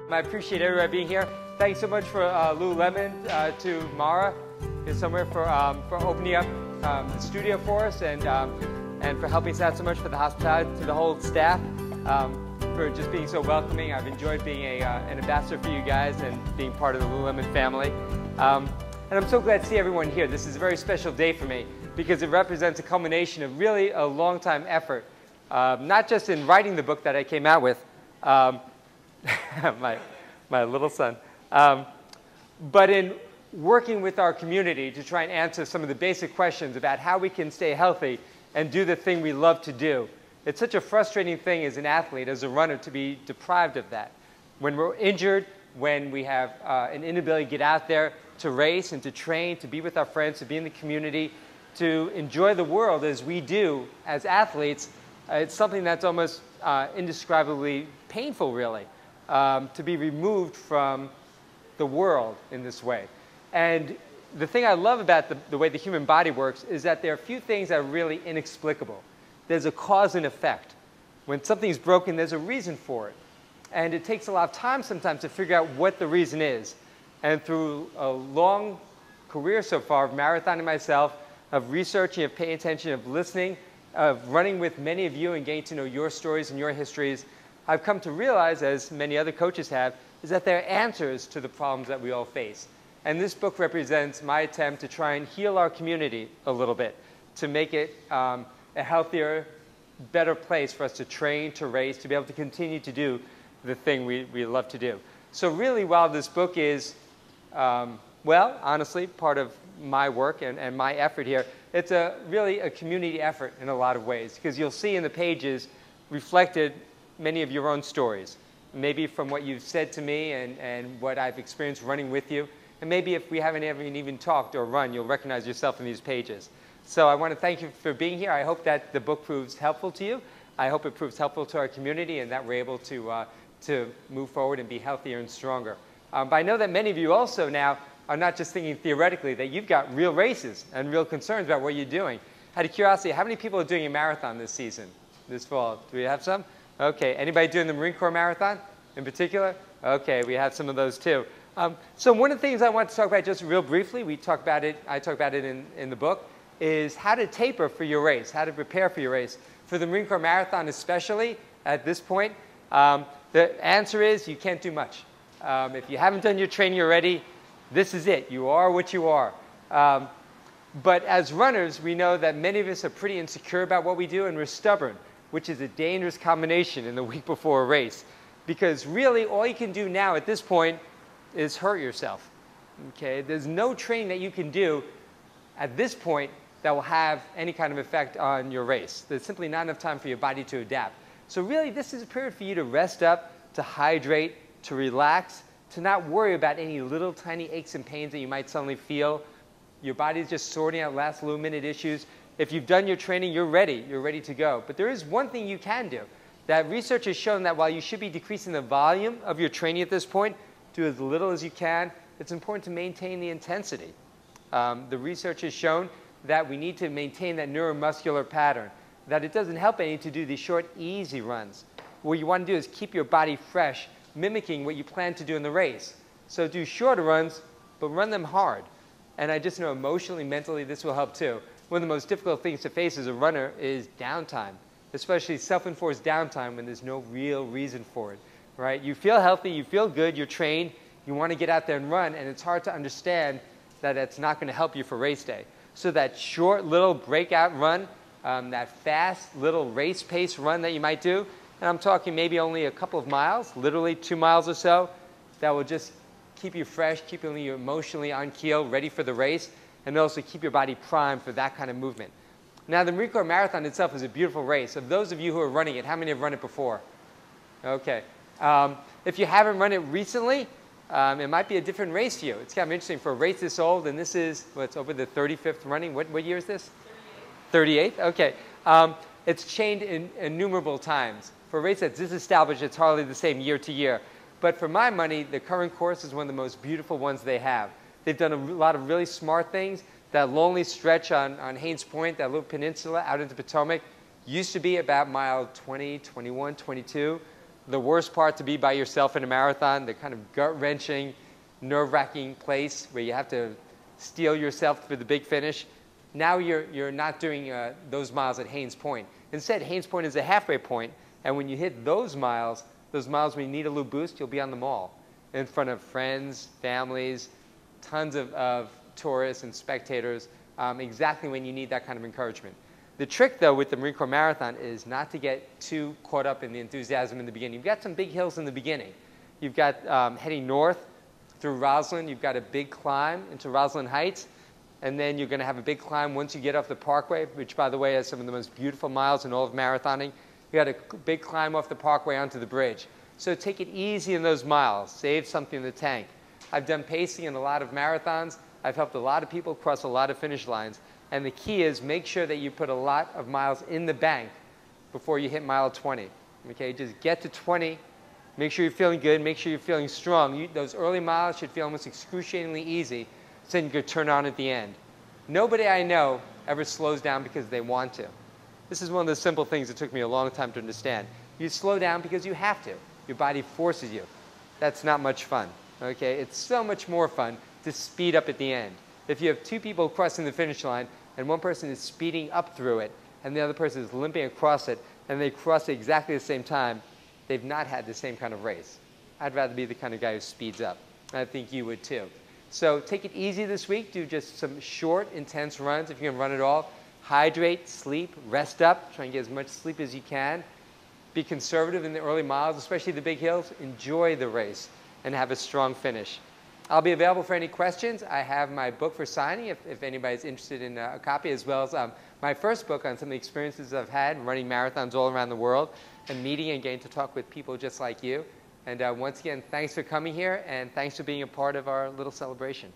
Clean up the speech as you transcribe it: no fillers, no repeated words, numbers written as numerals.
I appreciate everybody being here. Thanks so much for Lululemon, to Mara somewhere for opening up the studio for us and for helping us out so much, for the hospitality, to the whole staff, for just being so welcoming. I've enjoyed being an ambassador for you guys and being part of the Lululemon family. And I'm so glad to see everyone here. This is a very special day for me because it represents a culmination of really a long time effort, not just in writing the book that I came out with, my little son, but in working with our community to try and answer some of the basic questions about how we can stay healthy and do the thing we love to do. It's such a frustrating thing as an athlete, as a runner, to be deprived of that. When we're injured, when we have an inability to get out there to race and to train, to be with our friends, to be in the community, to enjoy the world as we do as athletes, it's something that's almost indescribably painful, really, to be removed from the world in this way. And the thing I love about the way the human body works is that there are a few things that are really inexplicable. There's a cause and effect. When something's broken, there's a reason for it. And it takes a lot of time sometimes to figure out what the reason is. And through a long career so far of marathoning myself, of researching, of paying attention, of listening, of running with many of you and getting to know your stories and your histories, I've come to realize, as many other coaches have, is that there are answers to the problems that we all face. And this book represents my attempt to try and heal our community a little bit, to make it a healthier, better place for us to train, to race, to be able to continue to do the thing we love to do. So really, while this book is, well, honestly, part of my work and my effort here, it's really a community effort in a lot of ways, because you'll see in the pages reflected many of your own stories, maybe from what you've said to me and what I've experienced running with you. And maybe if we haven't even talked or run, you'll recognize yourself in these pages. So I want to thank you for being here. I hope that the book proves helpful to you. I hope it proves helpful to our community and that we're able to move forward and be healthier and stronger. But I know that many of you also now are not just thinking theoretically, that you've got real races and real concerns about what you're doing. Out of curiosity, how many people are doing a marathon this season, this fall? Do we have some? Okay. Anybody doing the Marine Corps Marathon in particular? Okay, we have some of those too. So one of the things I want to talk about just real briefly, I talk about it in the book, is how to taper for your race, how to prepare for your race. For the Marine Corps Marathon especially, at this point, the answer is you can't do much. If you haven't done your training already, this is it. You are what you are. But as runners, we know that many of us are pretty insecure about what we do, and we're stubborn, which is a dangerous combination in the week before a race. Because really, all you can do now at this point is hurt yourself. Okay? There's no training that you can do at this point that will have any kind of effect on your race. There's simply not enough time for your body to adapt. So really, this is a period for you to rest up, to hydrate, to relax, to not worry about any little tiny aches and pains that you might suddenly feel. Your body's just sorting out last little minute issues. If you've done your training, you're ready to go. But there is one thing you can do. That research has shown that while you should be decreasing the volume of your training at this point, do as little as you can, it's important to maintain the intensity. The research has shown that we need to maintain that neuromuscular pattern, that it doesn't help any to do these short, easy runs. What you want to do is keep your body fresh, mimicking what you plan to do in the race. So do shorter runs, but run them hard. And I just know emotionally, mentally, this will help too. One of the most difficult things to face as a runner is downtime, especially self-enforced downtime when there's no real reason for it, right? You feel healthy, you feel good, you're trained, you want to get out there and run, and it's hard to understand that it's not going to help you for race day. So that short little breakout run, that fast little race pace run that you might do, and I'm talking maybe only a couple of miles, literally 2 miles or so, that will just keep you fresh, keep you emotionally on keel, ready for the race, and also keep your body primed for that kind of movement. Now, the Marine Corps Marathon itself is a beautiful race. Of those of you who are running it, how many have run it before? Okay. If you haven't run it recently, it might be a different race for you. It's kind of interesting for a race this old, and this is, it's over the 35th running. What year is this? 38th? Okay. It's changed in innumerable times. For a race that's disestablished, it's hardly the same year to year. But for my money, the current course is one of the most beautiful ones they have. They've done a lot of really smart things. That lonely stretch on Haynes Point, that little peninsula out into Potomac, used to be about mile 20, 21, 22. the worst part to be by yourself in a marathon, the kind of gut-wrenching, nerve-wracking place where you have to steel yourself for the big finish. Now you're not doing those miles at Haines Point. Instead, Haines Point is a halfway point, and when you hit those miles when you need a little boost, you'll be on the mall in front of friends, families, tons of tourists and spectators, exactly when you need that kind of encouragement. The trick, though, with the Marine Corps Marathon is not to get too caught up in the enthusiasm in the beginning. You've got some big hills in the beginning. You've got heading north through Roslyn. You've got a big climb into Roslyn Heights. And then you're going to have a big climb once you get off the Parkway, which, by the way, has some of the most beautiful miles in all of marathoning. You got a big climb off the Parkway onto the bridge. So take it easy in those miles. Save something in the tank. I've done pacing in a lot of marathons. I've helped a lot of people cross a lot of finish lines. And the key is make sure that you put a lot of miles in the bank before you hit mile 20. Okay, just get to 20. Make sure you're feeling good. Make sure you're feeling strong. Those early miles should feel almost excruciatingly easy, so you can turn on at the end. Nobody I know ever slows down because they want to. This is one of the simple things that took me a long time to understand. You slow down because you have to. Your body forces you. That's not much fun. Okay? It's so much more fun to speed up at the end. If you have two people crossing the finish line and one person is speeding up through it and the other person is limping across it and they cross it exactly the same time, they've not had the same kind of race. I'd rather be the kind of guy who speeds up. I think you would too. So take it easy this week. Do just some short, intense runs if you can run it all. Hydrate, sleep, rest up. Try and get as much sleep as you can. Be conservative in the early miles, especially the big hills. Enjoy the race and have a strong finish. I'll be available for any questions. I have my book for signing if anybody's interested in a copy, as well as my first book on some of the experiences I've had running marathons all around the world and meeting and getting to talk with people just like you. And once again, thanks for coming here, and thanks for being a part of our little celebration.